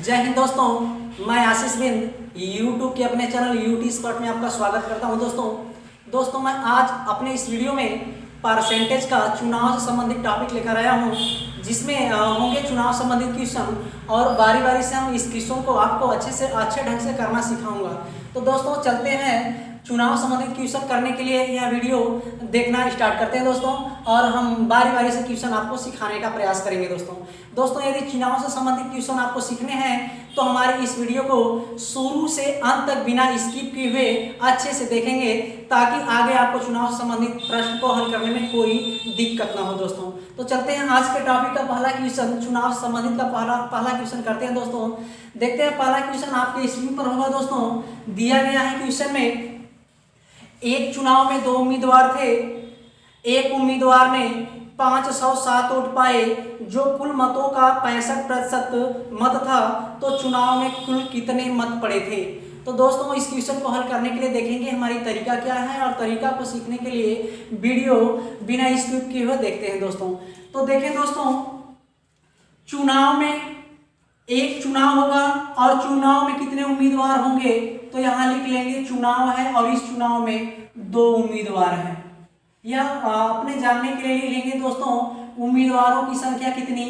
जय हिंद दोस्तों, मैं आशीष बिंद यूट्यूब के अपने चैनल यूटी स्पॉट में आपका स्वागत करता हूं। दोस्तों मैं आज अपने इस वीडियो में परसेंटेज का चुनाव से संबंधित टॉपिक लेकर आया हूं, जिसमें होंगे चुनाव संबंधित क्वेश्चन और बारी बारी से हम इस क्वेश्चन को आपको अच्छे ढंग से करना सिखाऊंगा। तो दोस्तों चलते हैं चुनाव संबंधित क्वेश्चन करने के लिए यह वीडियो देखना स्टार्ट करते हैं दोस्तों, और हम बारी बारी से क्वेश्चन आपको सिखाने का प्रयास करेंगे। दोस्तों यदि चुनाव से संबंधित क्वेश्चन आपको सीखने हैं तो हमारे इस वीडियो को शुरू से अंत तक बिना स्किप किए हुए अच्छे से देखेंगे, ताकि आगे आपको चुनाव से संबंधित प्रश्न को हल करने में कोई दिक्कत ना हो। दोस्तों तो चलते हैं आज के टॉपिक का पहला क्वेश्चन, चुनाव से संबंधित का पहला क्वेश्चन करते हैं। दोस्तों देखते हैं पहला क्वेश्चन आपके स्क्रीन पर होगा। दोस्तों दिया गया है क्वेश्चन में, एक चुनाव में 2 उम्मीदवार थे। एक उम्मीदवार ने 507 वोट पाए, जो कुल मतों का 65% मत था, तो चुनाव में कुल कितने मत पड़े थे। तो दोस्तों इस क्वेश्चन को हल करने के लिए देखेंगे हमारी तरीका क्या है, और तरीका को सीखने के लिए वीडियो बिना स्किप किए हुए देखते हैं। दोस्तों तो देखें दोस्तों, चुनाव में एक चुनाव होगा और चुनाव में कितने उम्मीदवार होंगे, तो यहाँ लिख लेंगे चुनाव है और इस चुनाव में 2 उम्मीदवार हैं। यह अपने जानने के लिए लेंगे दोस्तों, उम्मीदवारों की संख्या कितनी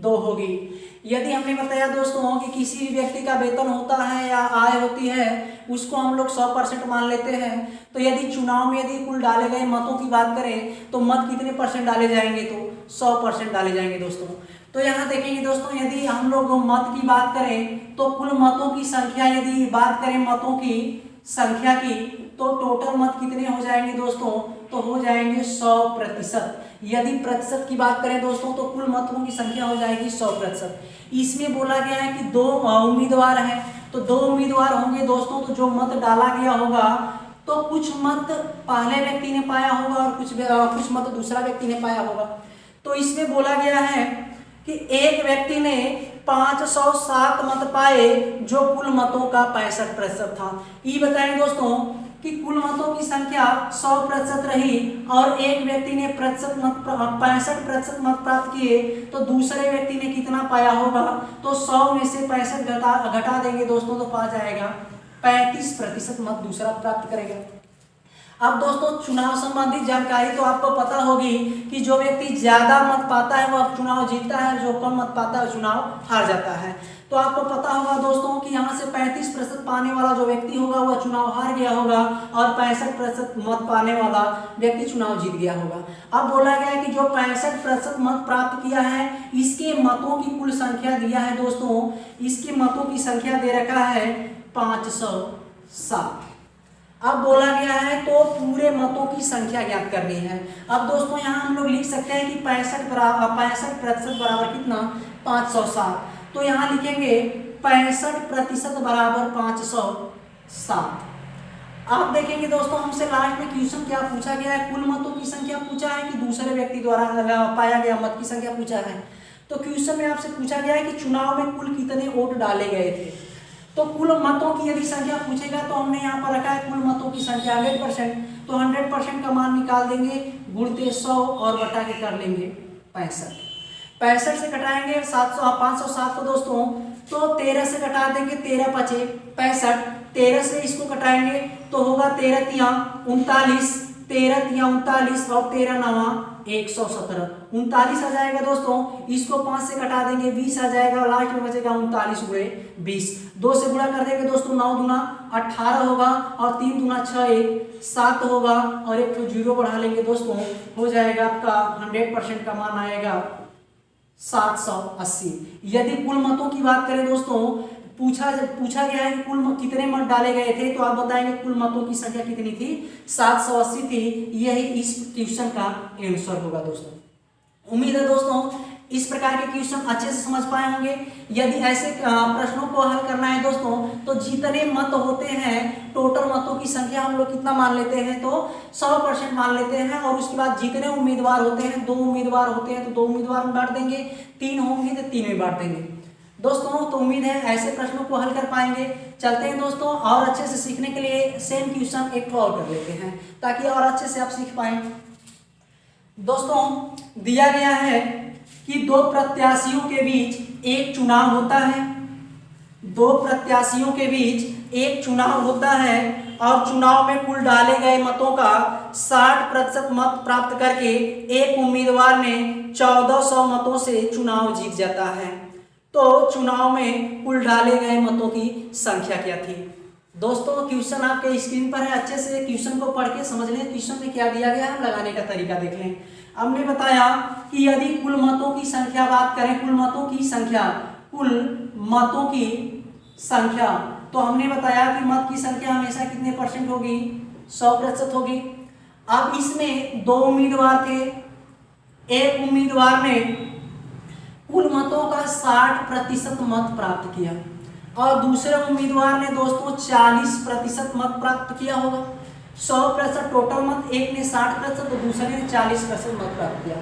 2 होगी। यदि हमने बताया दोस्तों कि किसी भी व्यक्ति का वेतन होता है या आय होती है, उसको हम लोग 100% मान लेते हैं। तो यदि चुनाव में यदि कुल डाले गए मतों की बात करें तो मत कितने % डाले जाएंगे, तो 100% डाले जाएंगे। दोस्तों तो यहाँ देखेंगे दोस्तों, यदि हम लोग मत की बात करें तो कुल मतों की संख्या, यदि बात करें मतों की संख्या की, तो टोटल मत कितने हो जाएंगे दोस्तों, तो हो जाएंगे 100%। यदि प्रतिशत की बात करें दोस्तों तो कुल मतों की संख्या हो जाएगी 100%। इसमें बोला गया है कि 2 उम्मीदवार हैं, तो 2 उम्मीदवार होंगे दोस्तों, तो जो मत डाला गया होगा तो कुछ मत पहले व्यक्ति ने पाया होगा और कुछ मत दूसरा व्यक्ति ने पाया होगा। तो इसमें बोला गया है कि एक व्यक्ति ने 507 मत पाए, जो कुल मतों का 65% था। ये बताएं दोस्तों कि कुल मतों की संख्या 100% रही और एक व्यक्ति ने 65% मत प्राप्त किए, तो दूसरे व्यक्ति ने कितना पाया होगा, तो 100 में से 65 घटा देंगे दोस्तों, तो पा जाएगा 35% मत दूसरा प्राप्त करेगा। अब दोस्तों चुनाव संबंधित जानकारी तो आपको पता होगी कि जो व्यक्ति ज्यादा मत पाता है वह चुनाव जीतता है, जो कम मत पाता है चुनाव हार जाता है। तो आपको पता होगा दोस्तों कि यहाँ से 35% पाने वाला जो व्यक्ति होगा वह चुनाव हार गया होगा, और 65% मत पाने वाला व्यक्ति चुनाव जीत गया होगा। अब बोला गया है कि जो 65% मत प्राप्त किया है, इसके मतों की कुल संख्या दिया है दोस्तों, इसके मतों की संख्या दे रखा है 507। अब बोला गया है तो पूरे मतों की संख्या ज्ञात करनी है। अब दोस्तों यहाँ हम लोग लिख सकते हैं कि 65% बराबर कितना 507। तो यहाँ लिखेंगे 65% बराबर 507। आप देखेंगे दोस्तों हमसे लास्ट में क्वेश्चन क्या पूछा गया है, कुल मतों की संख्या पूछा है कि दूसरे व्यक्ति द्वारा पाया गया मत की संख्या पूछा है। तो क्वेश्चन में आपसे पूछा गया है कि चुनाव में कुल कितने वोट डाले गए थे। तो कुल मतों की यदि संख्या पूछेगा तो हमने यहाँ पर रखा है कुल मतों की संख्या 100%, तो 100% का मान निकाल देंगे, गुणते 100 और बटा के कर लेंगे 65। 65 से घटाएंगे 507 को दोस्तों, तो 13 से घटा देंगे, 13 पचे 65, 13 से इसको घटाएंगे तो होगा 13 तिया 39, 13 तिया 39 और 13 नवा 117, 39 आ जाएगा दोस्तों। इसको 5 से घटा देंगे 20 आ जाएगा, लास्ट में बचेगा 39 गुणे 20। 2 से गुणा कर देंगे दोस्तों, 9 दूना 18 होगा और 3 दूना 6 1 7 होगा, और एक तो 0 बढ़ा लेंगे दोस्तों, हो जाएगा आपका 100% का मान आएगा 780। यदि कुल मतों की बात करें दोस्तों, पूछा गया है कि कुल कितने मत डाले गए थे, तो आप बताएंगे कुल मतों की संख्या कितनी थी, 780 थी। यही इस क्वेश्चन का आंसर होगा दोस्तों। उम्मीद है दोस्तों इस प्रकार के क्वेश्चन अच्छे से समझ पाए होंगे। यदि ऐसे प्रश्नों को हल करना है दोस्तों, तो जितने मत होते हैं, टोटल मतों की संख्या हम लोग कितना मान लेते हैं, तो 100% मान लेते हैं, और उसके बाद जितने उम्मीदवार होते हैं, 2 उम्मीदवार होते हैं तो 2 उम्मीदवार में बांट देंगे, 3 होंगे तो 3 में बांट देंगे दोस्तों। तो उम्मीद है ऐसे प्रश्नों को हल कर पाएंगे। चलते हैं दोस्तों, और अच्छे से सीखने के लिए सेम क्वेश्चन एक और कर लेते हैं, ताकि और अच्छे से आप सीख पाएं। दोस्तों दिया गया है कि 2 प्रत्याशियों के बीच एक चुनाव होता है। दो प्रत्याशियों के बीच एक चुनाव होता है और चुनाव में कुल डाले गए मतों का 60% मत प्राप्त करके एक उम्मीदवार ने 1400 मतों से चुनाव जीत जाता है। तो चुनाव में कुल डाले गए मतों की संख्या क्या थी? दोस्तों क्वेश्चन आपके स्क्रीन पर है, अच्छे से क्वेश्चन को पढ़ के समझ लें क्वेश्चन में क्या दिया गया है, लगाने का तरीका देख लें। हमने बताया कि यदि कुल मतों की संख्या बात करें, कुल मतों की संख्या, तो हमने बताया कि मत की संख्या हमेशा कितने परसेंट होगी? 100% होगी। अब इसमें दो उम्मीदवार थे, एक उम्मीदवार ने कुल मतों का 60% मत प्राप्त किया और दूसरे उम्मीदवार ने दोस्तों 40% मत प्राप्त किया होगा। 100% टोटल मत, एक ने 60% तो दूसरे ने 40% मत प्राप्त किया।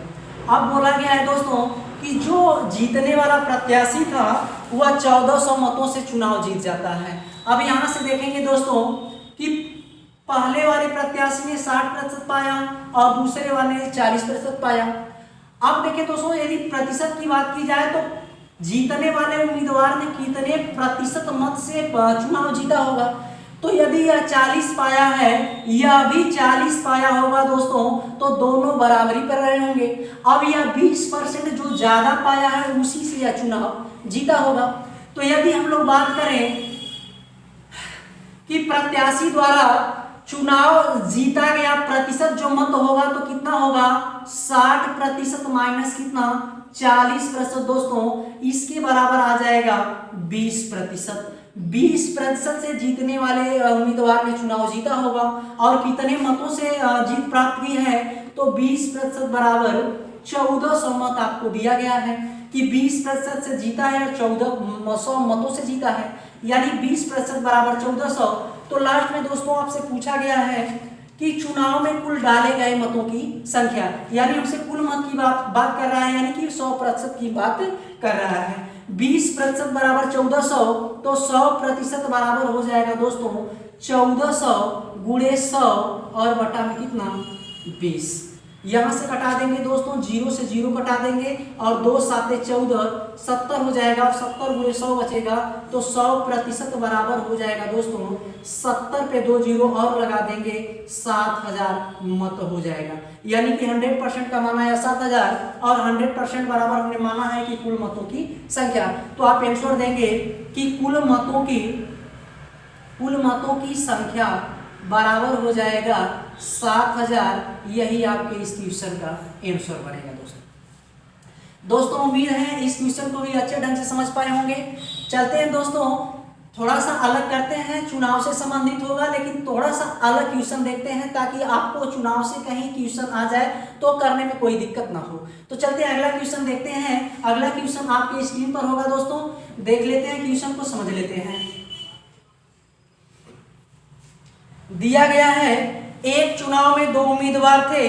अब बोला गया है दोस्तों कि जो जीतने वाला प्रत्याशी था वह 1400 मतों से चुनाव जीत जाता है। अब यहाँ से देखेंगे दोस्तों कि पहले वाले प्रत्याशी ने 60% पाया और दूसरे वाले ने 40% पाया। अब देखिए दोस्तों, यदि प्रतिशत की बात की जाए तो जीतने वाले उम्मीदवार ने कितने प्रतिशत मत से चुनाव जीता होगा? तो यदि यह 40 पाया है, यह भी 40 पाया होगा दोस्तों, तो दोनों बराबरी पर रहे होंगे। अब यह 20% जो ज्यादा पाया है उसी से यह चुनाव जीता होगा। तो यदि हम लोग बात करें कि प्रत्याशी द्वारा चुनाव जीता गया प्रतिशत जो मत होगा तो कितना होगा? 60% माइनस कितना? 40% दोस्तों, इसके बराबर आ जाएगा 20%। 20% से जीतने वाले उम्मीदवार ने चुनाव जीता होगा और कितने मतों से जीत प्राप्त की है? तो 20% बराबर 1400 मत आपको दिया गया है कि 20% से जीता है और 1400 मतों से जीता है, यानी 20% बराबर 1400। तो लास्ट में दोस्तों आपसे पूछा गया है कि चुनाव में कुल डाले गए मतों की संख्या, यानी हमसे कुल मत की बात कर रहा है, यानी कि 100% की बात कर रहा है। 20% बराबर 1400, तो 100% बराबर हो जाएगा दोस्तों 1400 गुणे 100 और बटा में कितना? 20। यहां से कटा देंगे दोस्तों, 0 से 0 कटा देंगे और 2 7 14, 70 हो जाएगा और 70 गुणे 100 बचेगा, तो 100% बराबर हो जाएगा दोस्तों 70 पे 2 0 और लगा देंगे 7000 मत हो जाएगा। यानी कि 100% का माना है 7000 और 100% बराबर हमने माना है कि कुल मतों की संख्या। तो आप आंसर देंगे कि कुल मतों की संख्या बराबर हो जाएगा 7000। यही आपके इस क्वेश्चन का आंसर बनेगा दोस्तों उम्मीद है इस क्वेश्चन को भी अच्छे ढंग से समझ पाए होंगे। चलते हैं दोस्तों, थोड़ा सा अलग करते हैं, चुनाव से संबंधित होगा लेकिन थोड़ा सा अलग क्वेश्चन देखते हैं ताकि आपको चुनाव से कहीं क्वेश्चन आ जाए तो करने में कोई दिक्कत ना हो। तो चलते हैं अगला क्वेश्चन देखते हैं। अगला क्वेश्चन आपके स्क्रीन पर होगा दोस्तों, देख लेते हैं क्वेश्चन को, समझ लेते हैं। दिया गया है एक चुनाव में दो उम्मीदवार थे,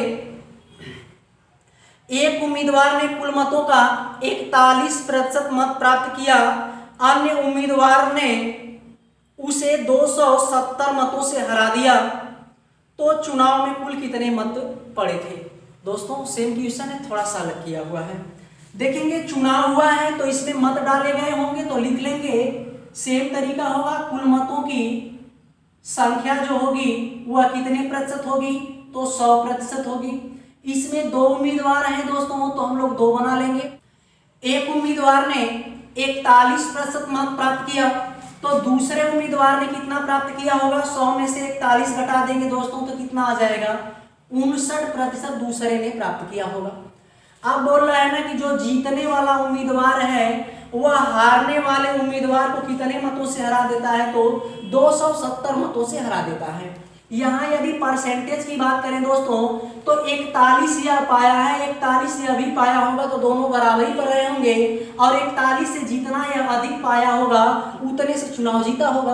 एक उम्मीदवार ने कुल मतों का 41% मत प्राप्त किया, अन्य उम्मीदवार ने उसे 270 मतों से हरा दिया, तो चुनाव में कुल कितने मत पड़े थे? दोस्तों सेम क्वेश्चन है, थोड़ा सा अलग किया हुआ है। देखेंगे चुनाव हुआ है तो इसमें मत डाले गए होंगे तो लिख लेंगे, सेम तरीका होगा। कुल मतों की संख्या जो होगी वह कितने प्रतिशत होगी? तो 100% होगी। इसमें दो उम्मीदवार हैं दोस्तों, तो हम लोग 2 बना लेंगे। एक उम्मीदवार ने 41% मत प्राप्त किया, तो दूसरे उम्मीदवार ने कितना प्राप्त किया होगा? 100 में से 41 घटा देंगे दोस्तों, तो कितना आ जाएगा? 59% दूसरे ने प्राप्त किया होगा। अब बोल रहा है ना कि जो जीतने वाला उम्मीदवार है वह हारने वाले उम्मीदवार को कितने मतों से हरा देता है? तो 270 मतों से हरा देता है। यहाँ यदि परसेंटेज की बात करें दोस्तों तो 41 यह पाया है, 41 यह भी पाया होगा, तो दोनों बराबरी पर रहे होंगे और 41 से जितना यह अधिक पाया होगा उतने से चुनाव जीता होगा।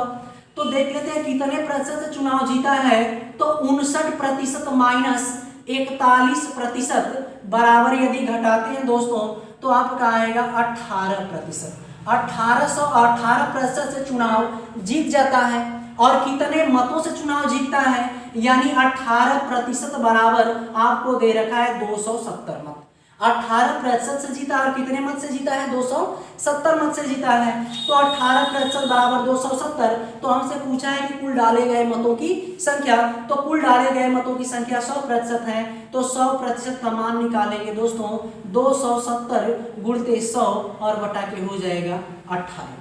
तो देख लेते हैं कितने प्रतिशत से चुनाव जीता है। तो 59% माइनस 41% बराबर यदि घटाते हैं दोस्तों तो आपका आएगा 18%। 18% से चुनाव जीत जाता है और कितने मतों से चुनाव जीतता है? यानी 18% बराबर आपको दे रखा है 270 मत। 18% से जीता और कितने मत से जीता है? 270 मत से जीता है। तो 18% बराबर 270। तो हमसे पूछा है कि कुल डाले गए मतों की संख्या, तो कुल डाले गए मतों की संख्या 100% है। तो 100% का मान निकालेंगे दोस्तों, 270 गुणते 100 और बटा के हो जाएगा 18।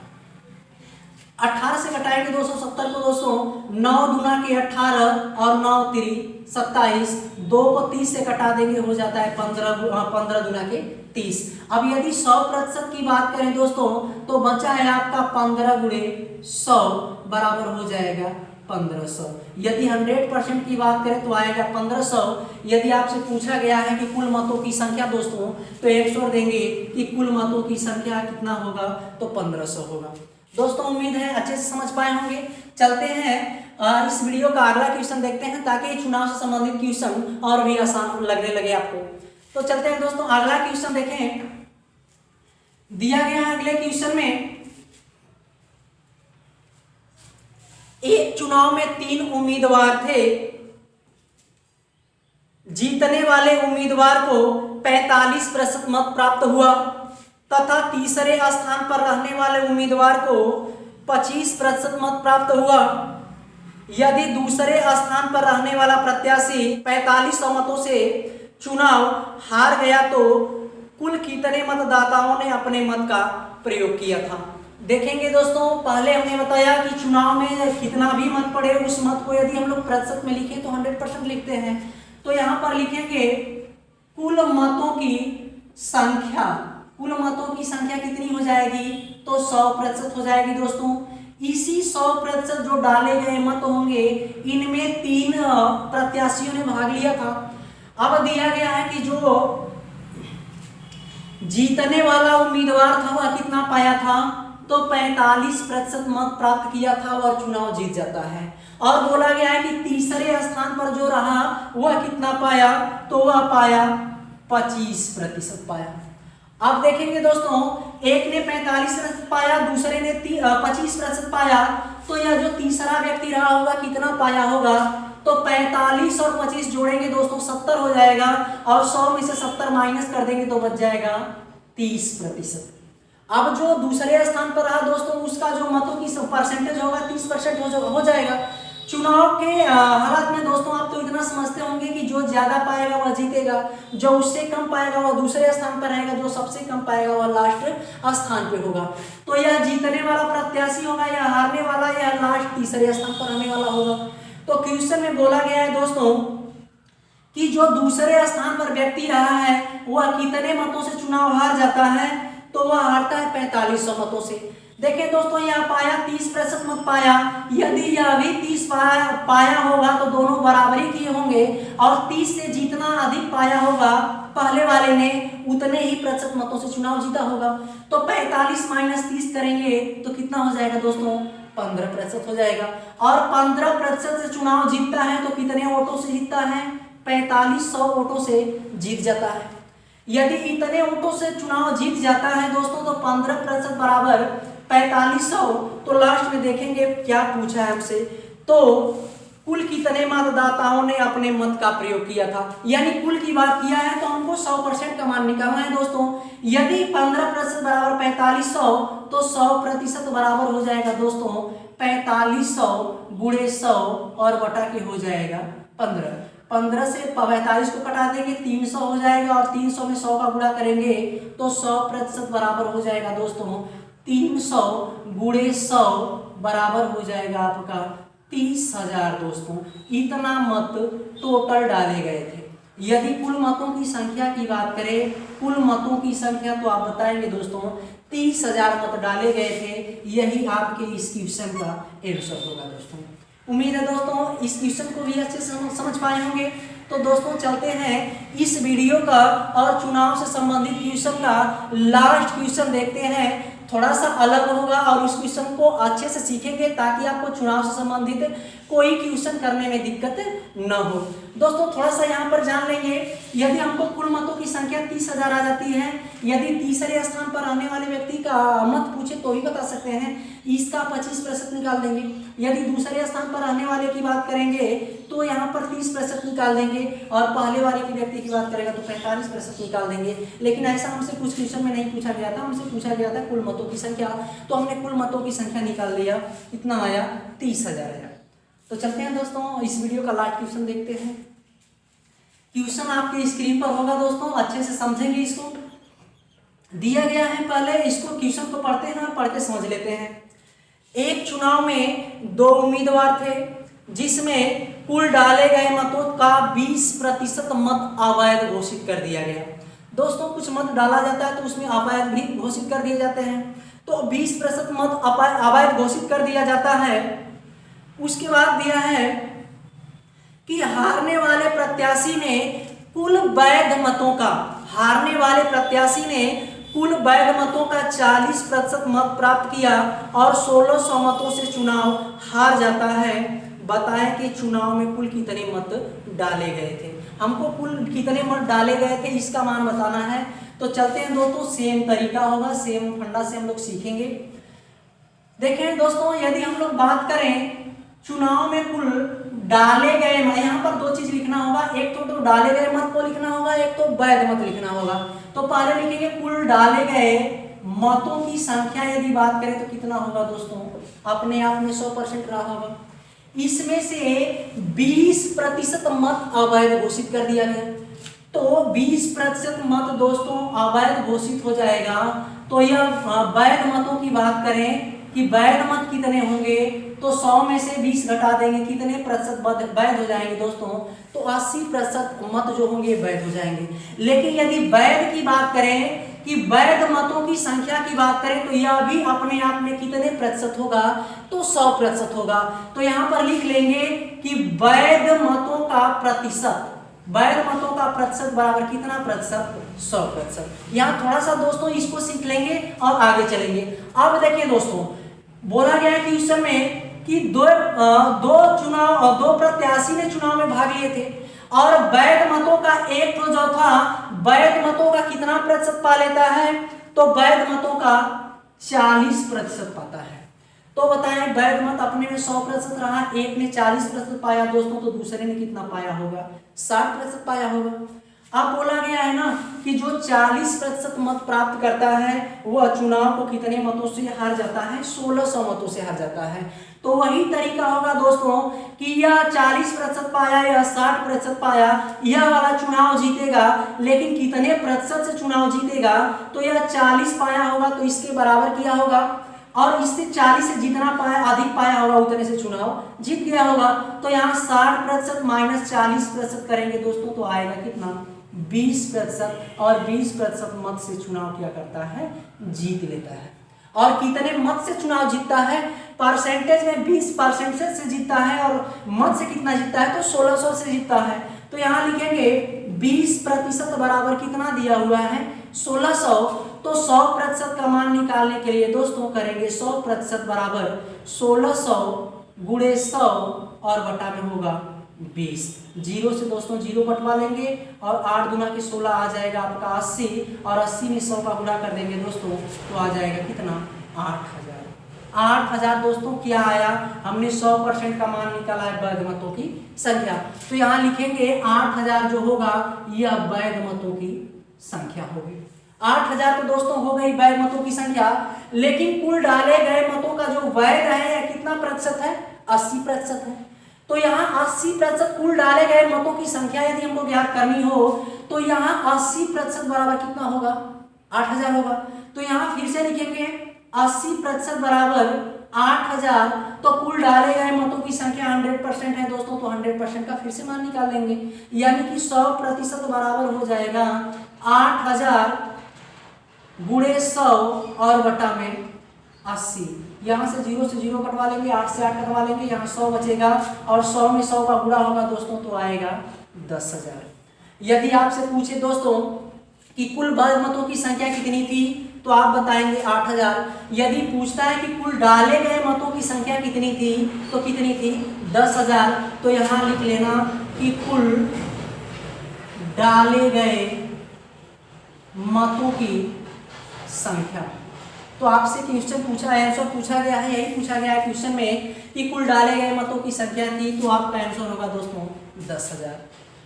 18 से घटाएंगे 270 को दोस्तों, 9 दूना के 18 और 9 तिरी 27, 2 को 30 से घटा देंगे हो जाता है 15 दूना के 30। अब यदि 100% की बात करें दोस्तों, तो बचा है आपका 15 गुणे 100 बराबर हो जाएगा 1500। यदि 100% की बात करें तो आएगा 1500। यदि आपसे पूछा गया है कि कुल मतों की संख्या दोस्तों, तो एक छोड़ देंगे कि कुल मतों की संख्या कितना होगा, तो 1500 होगा। दोस्तों उम्मीद है अच्छे से समझ पाए होंगे। चलते हैं इस वीडियो का अगला क्वेश्चन देखते हैं, ताकि चुनाव से संबंधित क्वेश्चन और भी आसान लगने लगे आपको। तो चलते हैं दोस्तों, अगला क्वेश्चन देखें। दिया गया है अगले क्वेश्चन में, एक चुनाव में 3 उम्मीदवार थे। जीतने वाले उम्मीदवार को 45% मत प्राप्त हुआ तथा तीसरे स्थान पर रहने वाले उम्मीदवार को 25% मत प्राप्त हुआ। यदि दूसरे स्थान पर रहने वाला प्रत्याशी 4500 मतों से चुनाव हार गया तो कुल कितने मतदाताओं ने अपने मत का प्रयोग किया था? देखेंगे दोस्तों, पहले हमने बताया कि चुनाव में कितना भी मत पड़े, उस मत को यदि हम लोग प्रतिशत में लिखें तो 100% लिखते हैं। तो यहाँ पर लिखेंगे कुल मतों की संख्या। कुल मतों की संख्या कितनी हो जाएगी? तो 100% हो जाएगी दोस्तों। इसी 100% जो डाले गए मत होंगे, इनमें 3 प्रत्याशियों ने भाग लिया था। अब दिया गया है कि जो जीतने वाला उम्मीदवार था वह कितना पाया था? तो 45% मत प्राप्त किया था और चुनाव जीत जाता है। और बोला गया है कि तीसरे स्थान पर जो रहा वह कितना पाया? तो वह पाया 25% पाया। अब देखेंगे दोस्तों, एक ने 45% पाया, दूसरे ने 25% पाया। तो यह जो तीसरा व्यक्ति रहा होगा कितना पाया होगा? तो 45 और 25 जोड़ेंगे दोस्तों 70 हो जाएगा, और 100 में से 70 माइनस कर देंगे तो बच जाएगा 30%। अब जो दूसरे स्थान पर रहा दोस्तों, उसका जो मतों की परसेंटेज होगा 30% हो जाएगा। चुनाव के हालात में दोस्तों आप तो इतना समझते होंगे कि जो ज्यादा पाएगा वह जीतेगा, जो उससे कम पाएगा वह दूसरे स्थान पर रहेगा, जो सबसे कम पाएगा वह लास्ट स्थान पे होगा। तो यह जीतने वाला प्रत्याशी होगा या हारने वाला, या लास्ट तीसरे स्थान पर रहने वाला होगा। तो क्वेश्चन में बोला गया है दोस्तों कि जो दूसरे स्थान पर व्यक्ति रहा है वह कितने मतों से चुनाव हार जाता है? तो वह हारता है 4500 मतों से। देखिए दोस्तों, यह पाया 30% मत पाया। यदि यह भी 30 पाया होगा तो दोनों बराबरी किए होंगे, और 30 से जितना अधिक पाया होगा पहले वाले ने, उतने ही प्रतिशत मतों से चुनाव जीता होगा। तो 45 माइनस 30 करेंगे तो कितना हो जाएगा दोस्तों? 15% हो जाएगा। और 15% से चुनाव जीतता है तो कितने वोटों से जीतता है? 4500 वोटों से जीत जाता है। यदि इतने वोटों से चुनाव जीत जाता है दोस्तों, तो 15% बराबर 4500। तो लास्ट में देखेंगे क्या पूछा है हमसे, तो कुल कितने मतदाताओं ने अपने मत का प्रयोग किया था, यानी कुल की बात किया है तो हमको 100% का मान निकालना है दोस्तों। यदि 15% बराबर 4500, तो 100% बराबर हो जाएगा दोस्तों 4500 गुणे 100 और बटा के हो जाएगा 15। 15 से 45 को कटा देंगे 300 हो जाएगा, और 300 में 100 का गुणा करेंगे तो 100% बराबर हो जाएगा दोस्तों 300 गुणे 100 बराबर हो जाएगा आपका 30,000 दोस्तों। इतना मत टोटल डाले गए थे। यदि कुल मतों की संख्या की बात करें, कुल मतों की संख्या तो आप बताएंगे दोस्तों 30,000 मत डाले गए थे। यही आपके इस क्वेश्चन का आंसर होगा दोस्तों। उम्मीद है दोस्तों इस क्वेश्चन को भी अच्छे से समझ पाए होंगे। तो दोस्तों चलते हैं इस वीडियो का और चुनाव से संबंधित क्वेश्चन का लास्ट क्वेश्चन देखते हैं। थोड़ा सा अलग होगा और उस क्वेश्चन को अच्छे से सीखेंगे ताकि आपको चुनाव से संबंधित कोई क्वेश्चन करने में दिक्कत न हो। दोस्तों थोड़ा सा यहाँ पर जान लेंगे, यदि हमको कुल मतों की संख्या 30,000 आ जाती है, यदि तीसरे स्थान पर रहने वाले व्यक्ति का मत पूछे तो भी बता सकते हैं, इसका 25% निकाल देंगे। यदि दूसरे स्थान पर रहने वाले की बात करेंगे तो यहाँ पर 30% निकाल देंगे, और पहले वाले की व्यक्ति की बात करेगा तो 45% निकाल देंगे। लेकिन ऐसा हमसे कुछ क्वेश्चन में नहीं पूछा गया था, हमसे पूछा गया था कुल मतों की संख्या, तो हमने कुल मतों की संख्या निकाल लिया, कितना आया 30,000 आया। तो चलते हैं दोस्तों इस वीडियो का लास्ट क्वेश्चन देखते हैं। क्वेश्चन आपके स्क्रीन पर होगा दोस्तों, अच्छे से समझेंगे, इसको दिया गया है, पहले इसको क्वेश्चन को पढ़ते हैं और पढ़ के समझ लेते हैं। एक चुनाव में 2 उम्मीदवार थे जिसमें कुल डाले गए मतों का 20% मत अवैध घोषित कर दिया गया। दोस्तों कुछ मत डाला जाता है तो उसमें अवैध भी घोषित कर दिए जाते हैं, तो 20% मत अवैध घोषित कर दिया जाता है। उसके बाद दिया है कि हारने वाले प्रत्याशी ने कुल वैध मतों का, हारने वाले प्रत्याशी ने कुल वैध मतों का 40% मत प्राप्त किया और 1600 मतों से चुनाव हार जाता है। बताएं कि चुनाव में कुल कितने मत डाले गए थे। हमको कुल कितने मत डाले गए थे इसका मान बताना है। तो चलते हैं दोस्तों, सेम तरीका होगा, सेम फंडा से हम लोग सीखेंगे। देखें दोस्तों, यदि हम लोग बात करें चुनाव में कुल डाले गए, यहाँ पर 2 चीज लिखना होगा, एक तो डाले गए मत को लिखना होगा, एक तो वैध मत लिखना होगा। तो पहले लिखेंगे कुल डाले गए मतों की संख्या, यदि बात करें तो कितना होगा दोस्तों, अपने आप में 100% रहा होगा। इसमें से 20% मत अवैध घोषित कर दिया गया, तो 20% मत दोस्तों अवैध घोषित हो जाएगा। तो यह वैध मतों की बात करें कि वैध मत कितने होंगे, तो 100 में से 20 घटा देंगे, कितने प्रतिशत वैध हो जाएंगे दोस्तों, तो 80% मत जो होंगे वैध हो जाएंगे। लेकिन यदि वैध की बात करें कि वैध मतों की संख्या की बात करें तो यह भी अपने आप में कितने प्रतिशत होगा, तो 100% होगा। तो यहाँ पर लिख लेंगे कि वैध मतों का प्रतिशत, वैध मतों का प्रतिशत बराबर कितना प्रतिशत, 100%। यहाँ थोड़ा सा दोस्तों इसको सीख लेंगे और आगे चलेंगे। अब देखिए दोस्तों, बोला गया है कि उस समय कि दो प्रत्याशी ने चुनाव में भाग लिए थे और वैध मतों का एक तो जो था, वैध मतों का कितना प्रतिशत पा लेता है, तो वैध मतों का 40% पाता है। तो बताएं वैध मत अपने में 100% रहा, एक ने 40% पाया दोस्तों, तो दूसरे ने कितना पाया होगा, 60% पाया होगा। अब बोला गया है ना कि जो 40% मत प्राप्त करता है वह चुनाव को कितने मतों से हार जाता है, 1600 मतों से हार जाता है। तो वही तरीका होगा दोस्तों कि यह 40% पाया या 60% पाया, यह वाला चुनाव जीतेगा, लेकिन कितने प्रतिशत से चुनाव जीतेगा, तो यह 40 पाया होगा तो इसके बराबर किया होगा, और इससे 40 से जितना पाया अधिक पाया होगा उतने से चुनाव जीत गया होगा। तो यहाँ 60% माइनस 40% करेंगे दोस्तों, तो आएगा कितना, 20%, और 20% मत से चुनाव क्या करता है, जीत लेता है। और कितने मत से चुनाव जीतता है, परसेंटेज में 20% से जीतता है, और मत से कितना जीतता है, तो 1600 से जीतता है। तो यहाँ लिखेंगे 20% बराबर कितना दिया हुआ है, 1600। तो 100% का मान निकालने के लिए दोस्तों करेंगे 100% बराबर 1600 गुणे 100 और बटा में होगा 20। 0 से दोस्तों 0 बटवा लेंगे और 8 दूना के 16 आ जाएगा आपका 80, और 80 में 100 का गुणा कर देंगे दोस्तों, तो आ जाएगा कितना, 8000। 8000 दोस्तों क्या आया, हमने 100% का मान निकाला है वैध मतों की संख्या। तो यहाँ लिखेंगे 8000 जो होगा यह वैध मतों की संख्या होगी। 8000 तो दोस्तों हो गई वैध मतों की संख्या, लेकिन कुल डाले गए मतों का जो वैध है यह कितना प्रतिशत है, 80% है। तो यहाँ 80% कुल डाले गए मतों की संख्या यदि हमको ज्ञात करनी हो तो यहाँ 80% बराबर कितना होगा, 8000 होगा। तो यहाँ फिर से लिखेंगे 80% बराबर 8000, तो कुल डाले गए मतों की संख्या 100% है दोस्तों, तो 100% का फिर से मान निकाल लेंगे, यानी कि 100% बराबर हो जाएगा 8000 गुणे 100 और बटा में 80। यहाँ से 0 से 0 कटवा लेंगे, 8 से 8 कटवा लेंगे, यहाँ 100 बचेगा, और 100 में 100 का गुणा होगा दोस्तों, तो आएगा 10000। यदि आपसे पूछे दोस्तों कि कुल वैध मतों की संख्या कितनी थी, तो आप बताएंगे 8000। यदि पूछता है कि कुल डाले गए मतों की संख्या कितनी थी, तो कितनी थी, 10000। तो यहाँ लिख लेना कि कुल डाले गए मतों की संख्या, तो आपसे क्वेश्चन पूछा है, आंसर पूछा गया है, यही पूछा गया है क्वेश्चन में कि कुल डाले गए मतों की संख्या थी, तो आपका आंसर होगा दोस्तों 10,000।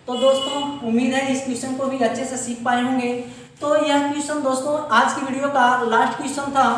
तो दोस्तों उम्मीद है इस क्वेश्चन को भी अच्छे से सीख पाए होंगे। तो यह क्वेश्चन दोस्तों आज की वीडियो का लास्ट क्वेश्चन था।